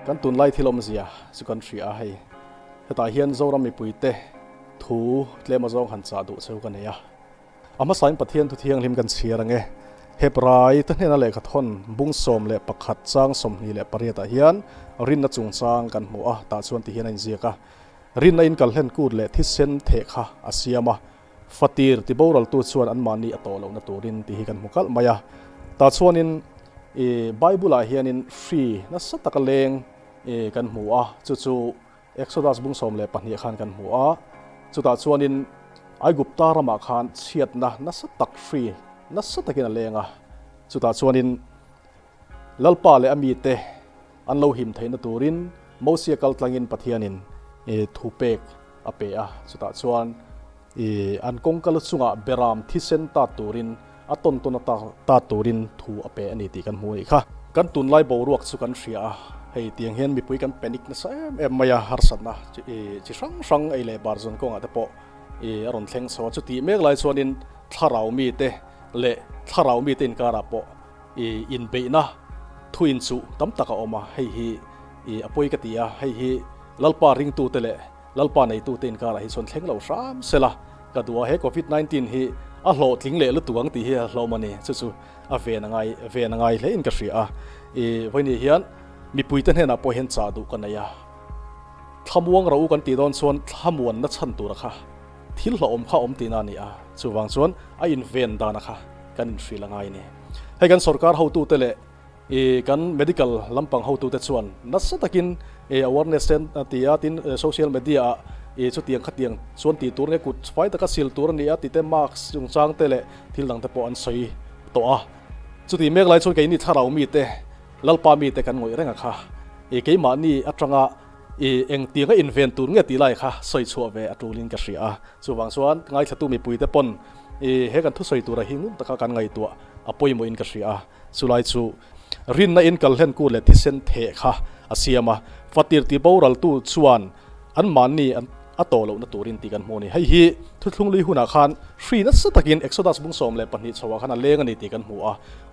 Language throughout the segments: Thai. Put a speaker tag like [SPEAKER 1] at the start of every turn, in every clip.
[SPEAKER 1] กันตุนไล่ที่ลมเสียสุกันเสียให้แต่เฮียนโจรมีปุยเตถูเลมาจงหันจ่าดุเซลกันเนี่ยอามาสายปะเทียนทุเทียงริมกันเสียรังเงเฮปรายตั้งแต่นั่นแหละขัดทนบุ้งสมและปักขัดจ้างสมนี่แหละปริยตาเฮียนรินนัดจุงจ้างกันหัวตาส่วนที่เฮียนอินเสียกะรินในอินกัลเล่นกูดและที่เซนเทค่ะอาเซียมาฟัตีร์ที่บ่าวรัลตัวส่วนอันมานีอัตโตลงนัตัวรินที่เฮียกันมุกัลมายาตาส่วนอินไบเบิลเฮียนินฟรีนัสตะกเลงกันหัวจู่ๆเอ็กโซดัสบุ้งสมและปัญญาขันกันหัวจู่ตาส่วนอินไอกุปตารามาขันเชียดนะนัสตักฟรีนัสตักินเลงจู่ตาส่วนอินลัลปาเลอมีเตอันโลหิมไทยนัตัวรินมอเสียกัลตังอินปัทยานินทูเปกอเปะจู่ตาส่วนอันกงกัลสุงะเบรามที่เซนตาตัวรินอัตนตุนตาตูรินทูอเปอันนี้ตีกันมวยค่ะกันตุนไล่บรวกสุกันเสียให้เตียงเห็นมีปุยกันเป็นอีกนะเอ็มมายาฮาร์สันนะจิสังไอเล่บาร์ซอนกงอ่ะแต่พออารมณ์เทงสวัสดีเมฆไล่ส่วนอินถ้าเรามีเตเล่ถ้าเรามีเตอินการะพออินเบนะทุอินสุตั้มตะกออกมาให้ฮีอปุยกติยาให้ฮีลัลปาริงตูเตเล่ลัลปาในตูเตอินการะให้ส่วนเทงเราสามเสละก็ดูว่าให้โควิด-19ฮีอาโหลทิ้งเละลุตัวงตีเฮียโหลมันนี่สุดๆเวนงไงเลยอินกระเสียวันนี้เฮียนมีปุยตันเห็นอ่ะพอเห็นจ่าดูกันนะยาทำวงเรากันตีดอนส่วนทำวนนัดชันตัวนะคะทิ้งหลอมข้าอมตีนานี่ส่วนบางส่วนอินเวนดานะคะกันอินฟรีละไงนี่ให้กันสุรการเขาตัวเตะกัน medical ลำพังเขาตัวเตะส่วนนัดสัตกินawareness ตีติน social mediaชุดเตียงขัดเตียงส่วนตีตัวนี้กุดไฟตะกัสิลตัวนี้ติดเต็มมากจงจ้างเตะเละที่หลังตะปอนใส่ตัวชุดที่เมฆไหลส่วนกี่นี่ถ้าเรามีเตะลัลปามีเตะกันงวยเร่งค่ะกี่มานี่อัตรังเอ็งเตียงก็อินเวนตัวนี้ตีไล่ค่ะใส่ชัวเวอัตรูลินกระเสียส่วนบางส่วนไงถ้าตัวมีปุยเตะปนให้กันทุกใส่ตัวระหิงตะกันไงตัวอภัยมวยอินกระเสียสุไลชูรินในอินกัลเล่นกูเลที่เซนเทค่ะอาเซียมาฟัติร์ตีบ่าวรัลตัวส่วนอันมันนี่อัตโตเราหน้าตัวรินตีกันโมนี่ให้ฮีทุกลุงลีหุนาคานฟรีนัสตะกินเอ็กโซดัสบุ้งสมเลยปัญหิตสวาขันเลงอันนี้ตีกันหัว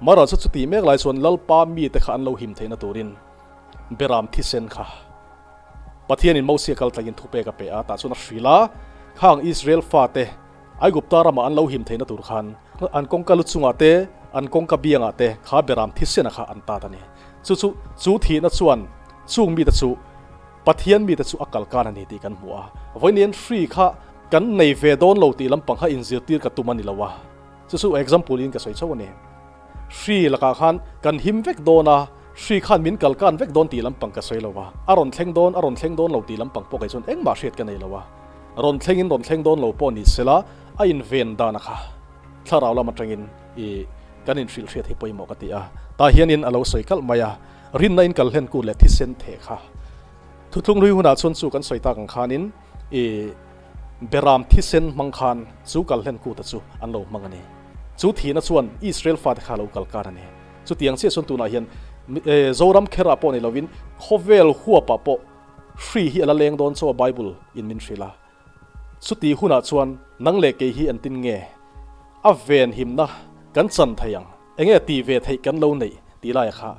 [SPEAKER 1] มาเราสุดตีเมฆไหลส่วนลัลปามีแต่ขันเราหิมเทนตัวรินเบรามที่เซนค่ะปะเทียนินมอเสียกัลตะกินทุเปกเปะแต่ส่วนฟรีละข้างอิสราเอลฟาเตไอกุปตารามาอันเราหิมเทนตัวขันอันกงกัลุสุงอาเตอันกงกบียงอาเตข้าเบรามที่เซนค่ะอันตาตันนี่สุทีนัดส่วนสุงมีแต่สุปะเทียนมีแต่สุอักกัลการนี่ตีกันหัววันนี้ฟรีค่ะกันในเวดอนเราตีลำปังข้าอินเสียตีกับตุมันนี่ละวะสุexample อินกับสวยชาวนี่ฟรีละกันกันหิมเวกโดนะฟรีขันมินกัลการเวกโดนตีลำปังกับสวยละวะอารอนเทงโดนเราตีลำปังพวกไอ้ส่วนเอ็งมาเช็ดกันนี่ละวะอารอนเทงโดนเราปอนี่เสละอินเวนดานะคะถ้าเราละมาตรังอินกันอินฟิลเชียที่ไปหมอกติตาเฮียนินเราสวยกัลมายารินในอินกัลเห็นกูเลยที่เซนเทค่ะทุกทุกรุ่ยหัวหน้าชนสู่กันสวยตากังขานินเบรามที่เซนมังคานสู่กัลเล่นกูตัดสู่อันโลมังอันนี้สู่ทีนัดส่วนอิสราเอลฟาดข้าเรากัลการนี้สู่ที่ยังเสียส่วนตัวน่าเห็นโจรัมเคราปอนี่เราวินโคเวลหัวปะปอฟรีฮีอะไรเลงโดนสู่ไบเบิลอินมินฟิลาสู่ที่หัวหน้าชวนนังเล็กฮีอันตินเงอเวนหิมนะกันสันทยังเองตีเวทให้กันเราในตีไล่ค่ะ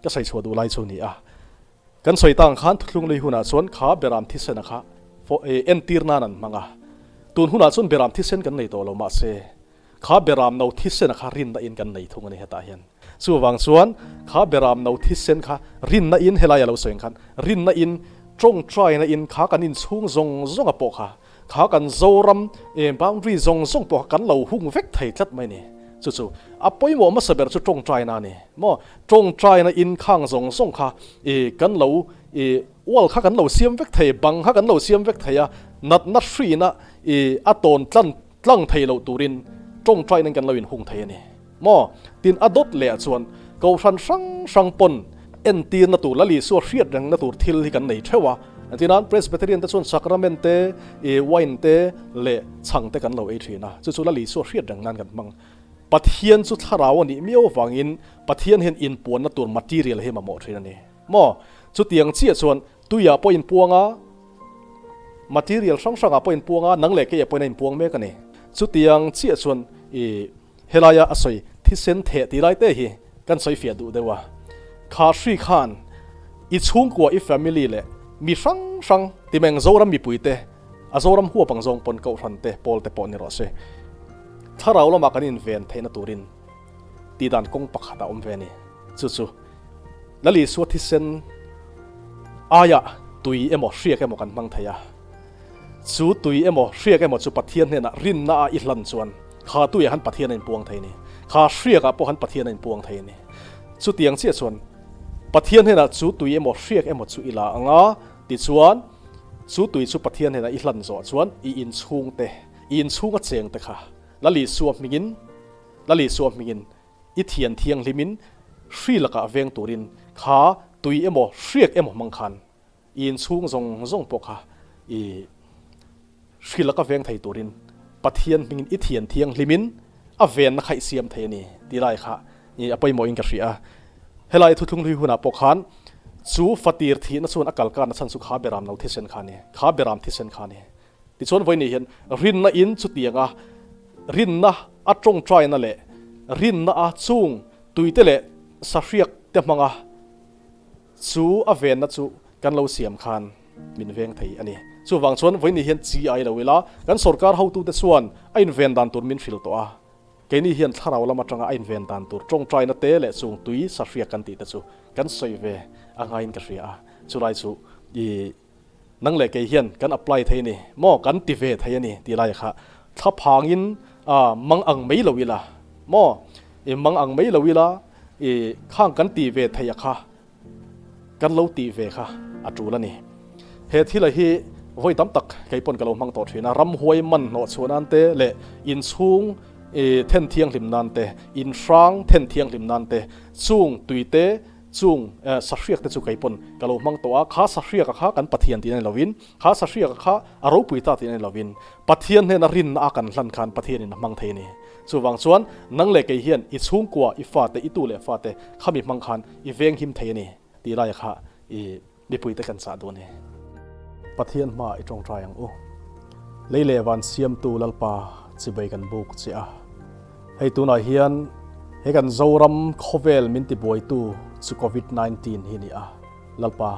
[SPEAKER 1] ก็ใส่ชัวดูไล่ชัวนี้กันสวยต่างขันทุกลุงเลยหัวหน้าส่วนขาเบรามที่เซนนะคะเอ็นตีร์นานันมังตูนหัวหน้าส่วนเบรามที่เซนกันในตัวเรามาเซขาเบรามเราที่เซนนะคะรินน่าอินกันในทุ่งนี้เหตุเห็นส่วนบางส่วนขาเบรามเราที่เซนค่ะรินน่าอินเฮลัยเราสวยกันรินน่าอินจงใจน่าอินขากันอินสูงซงอปอค่ะขากันโจรัมบางรีซงปอกันเราหุ่งเวกไทยจัดไหมเนี่ยจู่ๆปอยหมอมาเสบียร์จงใจน่ะนี่หมอจงใจน่ะอินข้างซงค่ะกันเราวัลข้ากันเราเสียมเวกไทยบังข้ากันเราเสียมเวกไทยนัดฟรีนะอัตโตนตั้งไทยเราตูรินจงใจนั่นกันเราอินหุ่งไทยนี่หมอตินอดดเลี้ยส่วนกูชันสังปนเอ็นตีนนัตูละลีส่วนเรียดดังนัตูทิลที่กันในเทวะที่นั้นเพรสเบเตเรียนแต่ส่วนสักราเมนเตไวน์เตเละช่างแต่กันเราทีนะจู่ๆละลีส่วนเรียดดังนั้นกันมังปะเทียนสุดท้ายวันนี้มีโอฟังอินปะเทียนเห็นอินปวนนัตัวมัตติเรียลให้มาหมดเลยนี่หม้อจุดยังเชี่ยส่วนตุยาปอินปวงมัตติเรียลสังปอินปวงนังเล็กก็ปอินปวงเมกันนี่จุดยังเชี่ยส่วนเฮลายาอสอยที่เซนเทตีไรเตะฮีกันใส่เฟียดูเดว่าคาชีคาน i chung kwa i family le mi sang ti meng zoram mi puite a zoram huwa pang zong pon ko ran te pol te pon ni ro se tharau lama kanin ven theina turin ti dan kong pakhata ve ni chu lali suat hi sen aya tui emo hriak emo kan mang thaya chu tui emo hriak emo chu pathian hena rin na a i hlan chuan kha tui han pathian in puang thai ni kha hriak a po han pathian in puang thai ni chu tiang che chuan pathian hena chu tui emo hriak emo chu ila anga ti chuan chu tui chu pathian hena i hlan zo chuan i in chung a cheng te kha lali suam mingin i thian thiang limin hri laka veng turin kha tui emo hriak emo mangkhan in chung zong pokha i hri laka veng thai turin pathian mingin i thian thiang limin a ven na khai siam thai ni ti lai kha ni apai mo in ka hria helai thuthung lui huna pokhan chu fatir thi na chun akal kan chan su kha beram no thisen khani kha beram thisen khani ti chon voi ni hian rin na in chu tianga rin na atong try na le rin na a chung tuite le sa hriak te manga chu a ven na chu kan lo siam khan min veng thei ani chu wang chon voi ni hian chi ai lo wila kan sarkar how tu te chuan a in ven dan tur min fil to a ke ni hian tharau lama tanga a in ven dan tur tong try na te le chung tui sa hriak kan ti te chu kan soi ve anga in ka hria chu rai chu i nang le ke hian kan apply thei ni mo kan ti ve thei ani ti lai kha tha phangin mang ang mei lo wila mo e mang ang mei lo wila e khang kan ti ve thei kha kan lo ti ve kha atula ni he thila hi voi tam tak kai pon kalo mang to thina ram huai man no chuan te le in chung then thiang lim nan te in frang then thiang lim nan te chung tuite chung sa hriak te chu kai pon kalo mang to a kha sa hriak kha kan pathian tin lovin kha sa hriak kha aro puita tin lovin pathian he na rin a kan hlan khan pathian in mang thei ni chu wang chuan nang le ke hian i chung kwa i fa te i tu le fa te khami mang khan i veng him thei ni ti lai kha i mi puite kan sa do ni pathian ma i tong trai ang u leile wan siam tu lalpa chi bai kan buk chi a hei tu na hian he kan zoram khovel min ti boi tu chu covid-19 hi ni a lalpa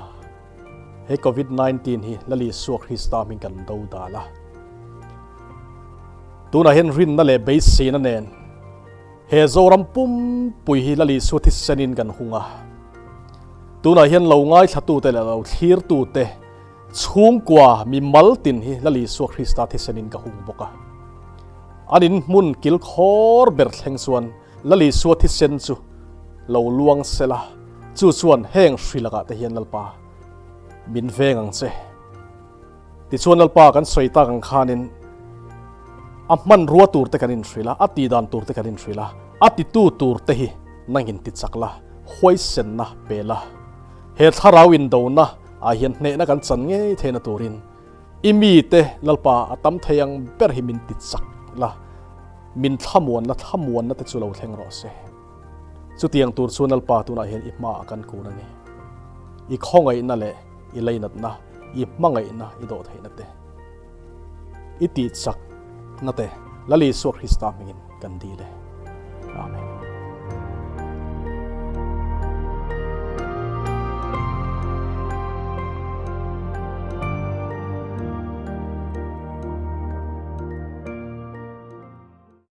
[SPEAKER 1] he covid-19 hi lali suak Krista min kan do da la tu na hian rin na le be se na nen he zoram pum pui hi lali su thi senin kan hunga tu na hian lo ngai thatu te la lo thir tu te chung kwa mi mal tin hi lali suak Krista thi senin ka hung boka anin mun kil khor ber thleng chuan lali su thi sen chu lo luang sela chu chuan heng hrilaka te hian lalpa min vengang che ti chuan lalpa kan soita kan khanin amman ruwa tur te kanin hrila ati dan tur te kanin hrila ati tu tur te hi nangin ti chakla hoi sen na pela he tharawin do na a hian hne na kan chan nge thena turin imi te lalpa atam thayang ber hi min ti chak la min thamuan na te chu lo thleng ro se chu tiang tur chu lalpa tu na hian i ma kan ku na ni i khongai na le i leinat na i mangai na i do theina te i ti chak na te lali so Krista mingin kan di le amen